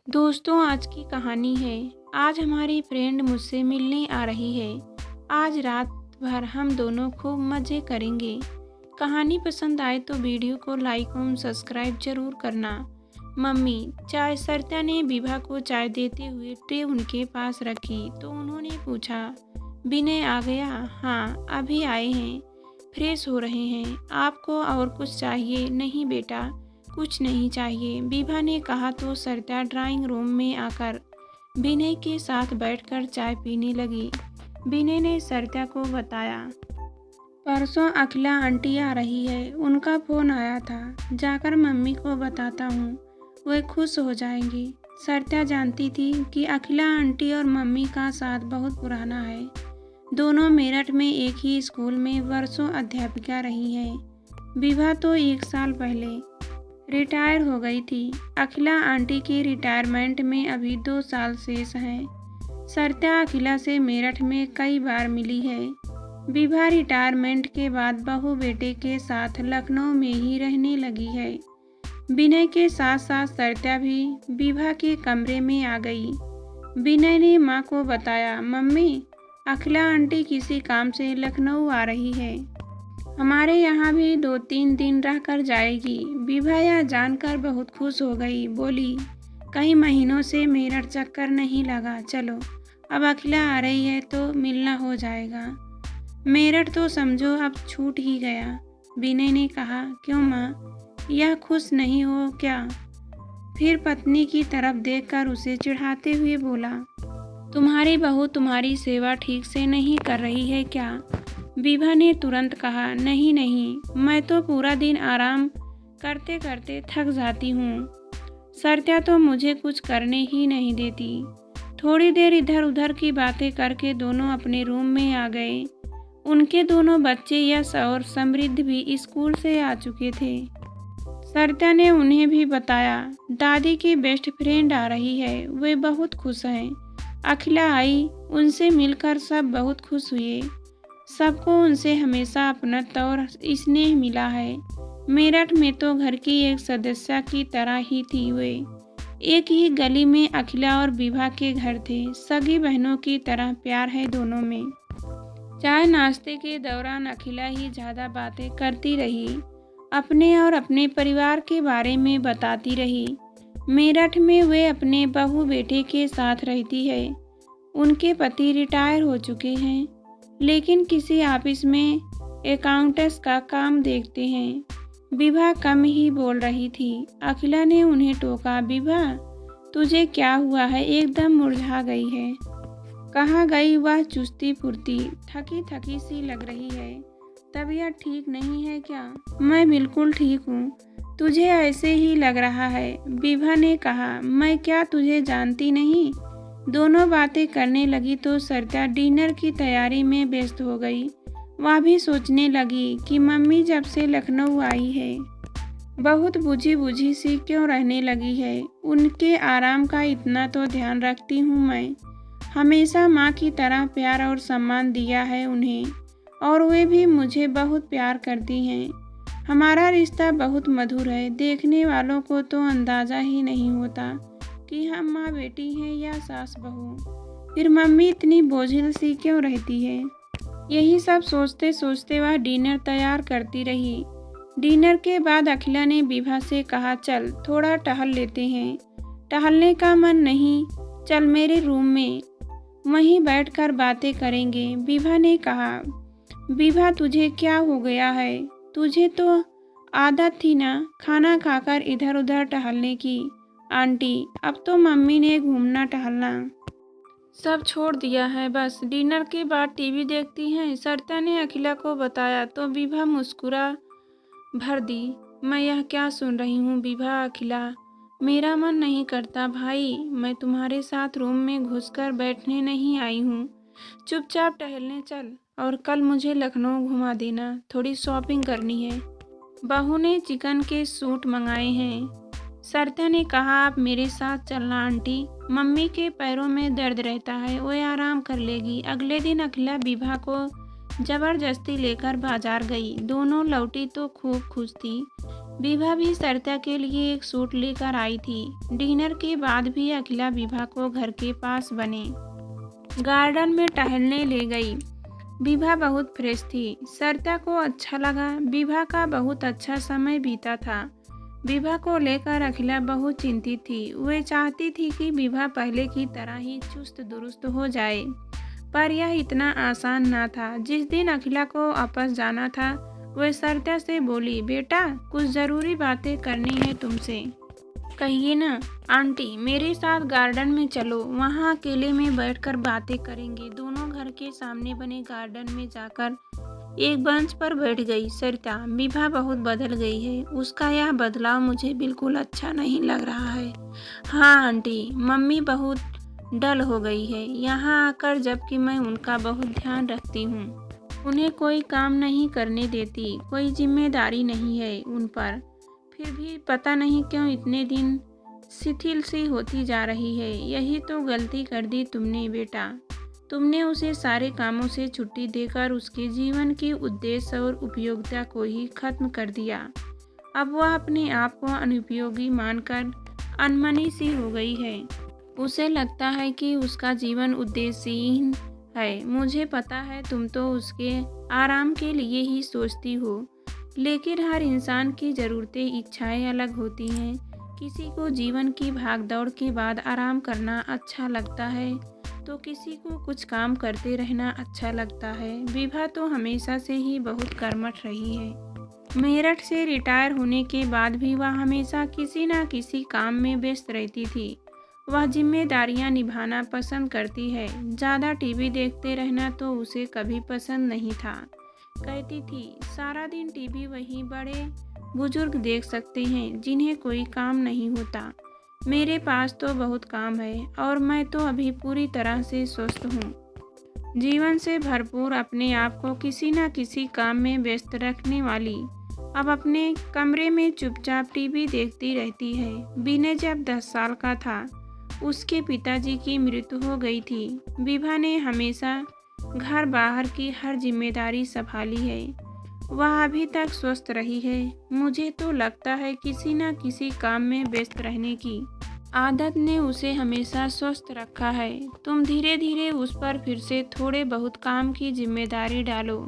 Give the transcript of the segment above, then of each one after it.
दोस्तों, आज की कहानी है। आज हमारी फ्रेंड मुझसे मिलने आ रही है। आज रात भर हम दोनों खूब मज़े करेंगे। कहानी पसंद आए तो वीडियो को लाइक और सब्सक्राइब जरूर करना। मम्मी चाय सरिता ने विभा को चाय देते हुए ट्रे उनके पास रखी तो उन्होंने पूछा, विनय आ गया? हाँ, अभी आए हैं। फ्रेश हो रहे हैं। आपको और कुछ चाहिए? नहीं बेटा, कुछ नहीं चाहिए, विभा ने कहा तो सरिता ड्राइंग रूम में आकर विनय के साथ बैठकर चाय पीने लगी। विनय ने सरिता को बताया, परसों अखिला आंटी आ रही है, उनका फ़ोन आया था, जाकर मम्मी को बताता हूँ, वे खुश हो जाएंगी। सरिता जानती थी कि अखिला आंटी और मम्मी का साथ बहुत पुराना है। दोनों मेरठ में एक ही स्कूल में वर्षों अध्यापिका रही हैं। विभा तो 1 साल पहले रिटायर हो गई थी। अखिला आंटी के रिटायरमेंट में अभी 2 साल शेष हैं। सरिता अखिला से मेरठ में कई बार मिली है। विभा रिटायरमेंट के बाद बहू बेटे के साथ लखनऊ में ही रहने लगी है। विनय के साथ साथ सरिता भी विभा के कमरे में आ गई। विनय ने माँ को बताया, मम्मी अखिला आंटी किसी काम से लखनऊ आ रही है, हमारे यहाँ भी 2-3 दिन रह कर जाएगी। विभा यह जानकर बहुत खुश हो गई, बोली, कई महीनों से मेरठ चक्कर नहीं लगा, चलो अब अखिला आ रही है तो मिलना हो जाएगा। मेरठ तो समझो अब छूट ही गया। विनय ने कहा, क्यों माँ, यह खुश नहीं हो क्या? फिर पत्नी की तरफ देखकर उसे चिढ़ाते हुए बोला, तुम्हारी बहू तुम्हारी सेवा ठीक से नहीं कर रही है क्या? विभा ने तुरंत कहा, नहीं नहीं, मैं तो पूरा दिन आराम करते करते थक जाती हूँ। सरिता तो मुझे कुछ करने ही नहीं देती। थोड़ी देर इधर उधर की बातें करके दोनों अपने रूम में आ गए। उनके दोनों बच्चे यश और समृद्ध भी स्कूल से आ चुके थे। सरिता ने उन्हें भी बताया, दादी की बेस्ट फ्रेंड आ रही है, वे बहुत खुश हैं। अखिला आई, उनसे मिलकर सब बहुत खुश हुए। सबको उनसे हमेशा अपनत्व और स्नेह मिला है। मेरठ में तो घर की एक सदस्य की तरह ही थी वे। एक ही गली में अखिला और विभा के घर थे। सगी बहनों की तरह प्यार है दोनों में। चाय नाश्ते के दौरान अखिला ही ज़्यादा बातें करती रही, अपने और अपने परिवार के बारे में बताती रही। मेरठ में वे अपने बहू बेटे के साथ रहती है। उनके पति रिटायर हो चुके हैं, लेकिन किसी ऑफिस में अकाउंटेंट्स का काम देखते हैं। विभा कम ही बोल रही थी। अखिला ने उन्हें टोका, विभा तुझे क्या हुआ है, एकदम मुरझा गई है। कहाँ गई वह चुस्ती फुर्ती, थकी थकी सी लग रही है। तबीयत ठीक नहीं है क्या? मैं बिल्कुल ठीक हूँ, तुझे ऐसे ही लग रहा है, विभा ने कहा। मैं क्या तुझे जानती नहीं? दोनों बातें करने लगी तो सरिता डिनर की तैयारी में व्यस्त हो गई। वह भी सोचने लगी कि मम्मी जब से लखनऊ आई है बहुत बुझी बुझी सी क्यों रहने लगी है। उनके आराम का इतना तो ध्यान रखती हूँ मैं। हमेशा माँ की तरह प्यार और सम्मान दिया है उन्हें, और वे भी मुझे बहुत प्यार करती हैं। हमारा रिश्ता बहुत मधुर है। देखने वालों को तो अंदाज़ा ही नहीं होता कि हम माँ बेटी हैं या सास बहू। फिर मम्मी इतनी बोझिल सी क्यों रहती है? यही सब सोचते सोचते वह डिनर तैयार करती रही। डिनर के बाद अखिला ने विभा से कहा, चल थोड़ा टहल लेते हैं। टहलने का मन नहीं, चल मेरे रूम में, वहीं बैठकर बातें करेंगे, विभा ने कहा। विभा तुझे क्या हो गया है? तुझे तो आदत थी ना खाना खाकर इधर उधर टहलने की। आंटी अब तो मम्मी ने घूमना टहलना सब छोड़ दिया है, बस डिनर के बाद टीवी देखती हैं, सरिता ने अखिला को बताया तो विभा मुस्कुरा भर दी। मैं यह क्या सुन रही हूँ विभा? अखिला, मेरा मन नहीं करता भाई, मैं तुम्हारे साथ रूम में घुसकर बैठने नहीं आई हूँ। चुपचाप टहलने चल, और कल मुझे लखनऊ घुमा देना, थोड़ी शॉपिंग करनी है। बहू ने चिकन के सूट मंगाए हैं। सरिता ने कहा, आप मेरे साथ चलना आंटी, मम्मी के पैरों में दर्द रहता है, वो आराम कर लेगी। अगले दिन अखिला विभा को जबरदस्ती लेकर बाजार गई। दोनों लौटी तो खूब खुश थी। विभा भी सरिता के लिए एक सूट लेकर आई थी। डिनर के बाद भी अखिला विभा को घर के पास बने गार्डन में टहलने ले गई। विभा बहुत फ्रेश थी। सरिता को अच्छा लगा। विभा का बहुत अच्छा समय बीता था। विभा को लेकर अखिला बहुत चिंतित थी। वह चाहती थी कि विभा पहले की तरह ही चुस्त दुरुस्त हो जाए, पर यह इतना आसान ना था। जिस दिन अखिला को वापस जाना था, वह सरिता से बोली, बेटा कुछ ज़रूरी बातें करनी है तुमसे। कहिए ना। आंटी मेरे साथ गार्डन में चलो, वहाँ अकेले में बैठकर बातें करेंगे। दोनों घर के सामने बने गार्डन में जाकर एक बेंच पर बैठ गई सरिता। विभा बहुत बदल गई है। उसका यह बदलाव मुझे बिल्कुल अच्छा नहीं लग रहा है। हाँ आंटी, मम्मी बहुत डल हो गई है यहाँ आकर, जबकि मैं उनका बहुत ध्यान रखती हूँ। उन्हें कोई काम नहीं करने देती, कोई जिम्मेदारी नहीं है उन पर। फिर भी पता नहीं क्यों इतने दिन शिथिल सी होती जा रही है। यही तो गलती कर दी तुमने बेटा। तुमने उसे सारे कामों से छुट्टी देकर उसके जीवन के उद्देश्य और उपयोगिता को ही खत्म कर दिया। अब वह अपने आप को अनुपयोगी मानकर अनमनी सी हो गई है। उसे लगता है कि उसका जीवन उद्देश्यहीन है। मुझे पता है तुम तो उसके आराम के लिए ही सोचती हो, लेकिन हर इंसान की ज़रूरतें इच्छाएं अलग होती हैं। किसी को जीवन की भागदौड़ के बाद आराम करना अच्छा लगता है, तो किसी को कुछ काम करते रहना अच्छा लगता है। विभा तो हमेशा से ही बहुत कर्मठ रही है। मेरठ से रिटायर होने के बाद भी वह हमेशा किसी न किसी काम में व्यस्त रहती थी। वह जिम्मेदारियां निभाना पसंद करती है। ज़्यादा टीवी देखते रहना तो उसे कभी पसंद नहीं था। कहती थी सारा दिन टीवी वही बड़े बुजुर्ग देख सकते हैं जिन्हें कोई काम नहीं होता। मेरे पास तो बहुत काम है और मैं तो अभी पूरी तरह से स्वस्थ हूँ। जीवन से भरपूर अपने आप को किसी न किसी काम में व्यस्त रखने वाली अब अपने कमरे में चुपचाप टीवी देखती रहती है। विनय जब 10 साल का था, उसके पिताजी की मृत्यु हो गई थी। विभा ने हमेशा घर बाहर की हर जिम्मेदारी संभाली है। वह अभी तक स्वस्थ रही है। मुझे तो लगता है किसी न किसी काम में व्यस्त रहने की आदत ने उसे हमेशा स्वस्थ रखा है। तुम धीरे धीरे उस पर फिर से थोड़े बहुत काम की जिम्मेदारी डालो,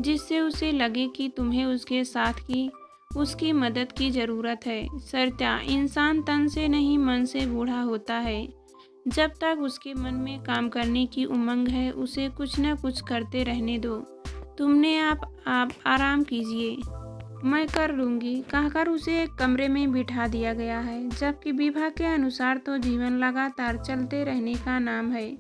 जिससे उसे लगे कि तुम्हें उसके साथ की उसकी मदद की ज़रूरत है। सरिता, इंसान तन से नहीं मन से बूढ़ा होता है। जब तक उसके मन में काम करने की उमंग है, उसे कुछ न कुछ करते रहने दो। तुमने आप आराम कीजिए, मैं कर लूँगी कहकर उसे एक कमरे में बिठा दिया गया है। जबकि विभा के अनुसार तो जीवन लगातार चलते रहने का नाम है।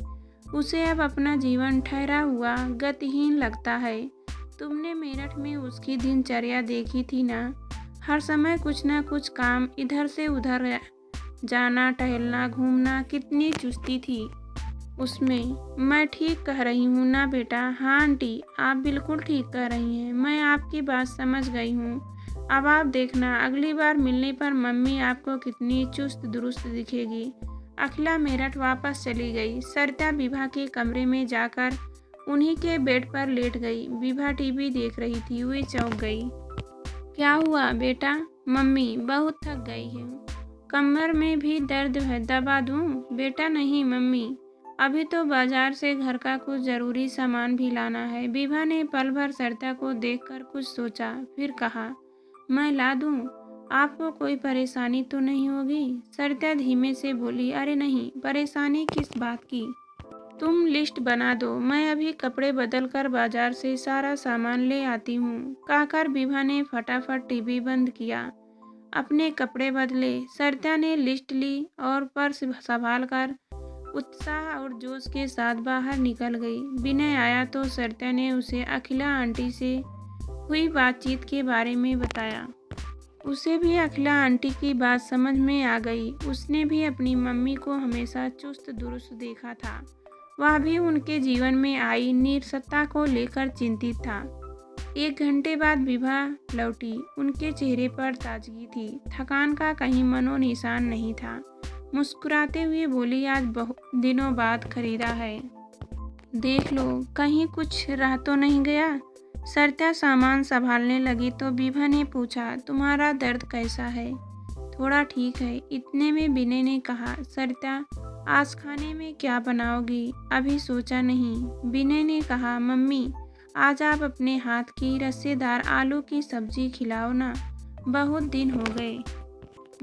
उसे अब अपना जीवन ठहरा हुआ गतिहीन लगता है। तुमने मेरठ में उसकी दिनचर्या देखी थी ना। हर समय कुछ न कुछ काम, इधर से उधर जाना, टहलना, घूमना, कितनी चुस्ती थी उसमें। मैं ठीक कह रही हूँ ना बेटा? हाँ आंटी, आप बिल्कुल ठीक कह रही हैं। मैं आपकी बात समझ गई हूँ। अब आप देखना, अगली बार मिलने पर मम्मी आपको कितनी चुस्त दुरुस्त दिखेगी। अखिला मेरठ वापस चली गई। सरिता विभा के कमरे में जाकर उन्हीं के बेड पर लेट गई। विभा टीवी देख रही थी। वह चौंक गई। क्या हुआ बेटा? मम्मी बहुत थक गई है, कमर में भी दर्द है, दवा दूँ? बेटा नहीं मम्मी, अभी तो बाजार से घर का कुछ ज़रूरी सामान भी लाना है। विभा ने पल भर सरिता को देखकर कुछ सोचा, फिर कहा, मैं ला दूँ? आपको कोई परेशानी तो नहीं होगी? सरिता धीमे से बोली, अरे नहीं, परेशानी किस बात की? तुम लिस्ट बना दो, मैं अभी कपड़े बदल कर बाजार से सारा सामान ले आती हूँ, कहकर विभा ने फटाफट टीवी बंद किया, अपने कपड़े बदले। सरिता ने लिस्ट ली और पर्स संभाल कर उत्साह और जोश के साथ बाहर निकल गई। विनय आया तो सरिता ने उसे अखिला आंटी से हुई बातचीत के बारे में बताया। उसे भी अखिला आंटी की बात समझ में आ गई। उसने भी अपनी मम्मी को हमेशा चुस्त दुरुस्त देखा था। वह भी उनके जीवन में आई नीरसता को लेकर चिंतित था। 1 घंटे बाद विभा लौटी। उनके चेहरे पर ताजगी थी, थकान का कहीं मनो निशान नहीं था। मुस्कुराते हुए बोली, आज बहुत दिनों बाद खरीदा है, देख लो, कहीं कुछ रह तो नहीं गया? सरिता सामान संभालने लगी तो विभा ने पूछा, तुम्हारा दर्द कैसा है? थोड़ा ठीक है। इतने में विनय ने कहा, सरिता आज खाने में क्या बनाओगी? अभी सोचा नहीं। विनय ने कहा, मम्मी आज आप अपने हाथ की रस्सेदार आलू की सब्जी खिलाओ ना, बहुत दिन हो गए।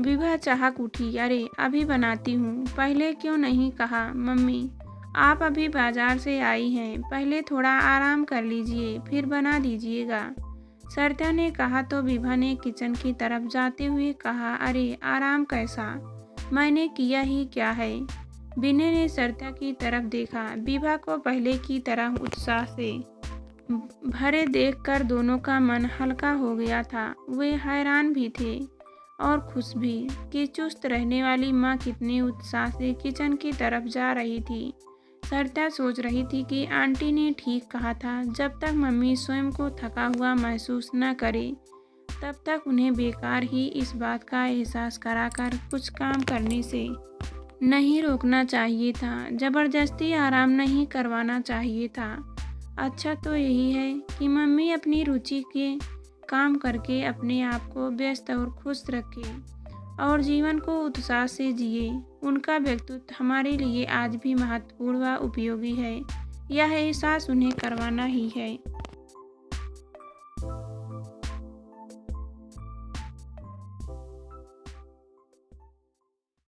विभा चाहक उठी, अरे अभी बनाती हूँ, पहले क्यों नहीं कहा? मम्मी आप अभी बाजार से आई हैं, पहले थोड़ा आराम कर लीजिए, फिर बना दीजिएगा। सरिता ने कहा तो विभा ने किचन की तरफ जाते हुए कहा, अरे आराम कैसा, मैंने किया ही क्या है? विनय ने सरिता की तरफ देखा। विभा को पहले की तरह उत्साह से भरे देखकर दोनों का मन हल्का हो गया था। वे हैरान भी थे और खुश भी कि चुस्त रहने वाली माँ कितने उत्साह से किचन की तरफ जा रही थी। सरिता सोच रही थी कि आंटी ने ठीक कहा था, जब तक मम्मी स्वयं को थका हुआ महसूस न करे तब तक उन्हें बेकार ही इस बात का एहसास कराकर कुछ काम करने से नहीं रोकना चाहिए था, जबरदस्ती आराम नहीं करवाना चाहिए था। अच्छा तो यही है कि मम्मी अपनी रुचि के काम करके अपने आप को व्यस्त और खुश रखे और जीवन को उत्साह से जिए। उनका व्यक्तित्व हमारे लिए आज भी महत्वपूर्ण व उपयोगी है। यह एहसास उन्हें करवाना ही है।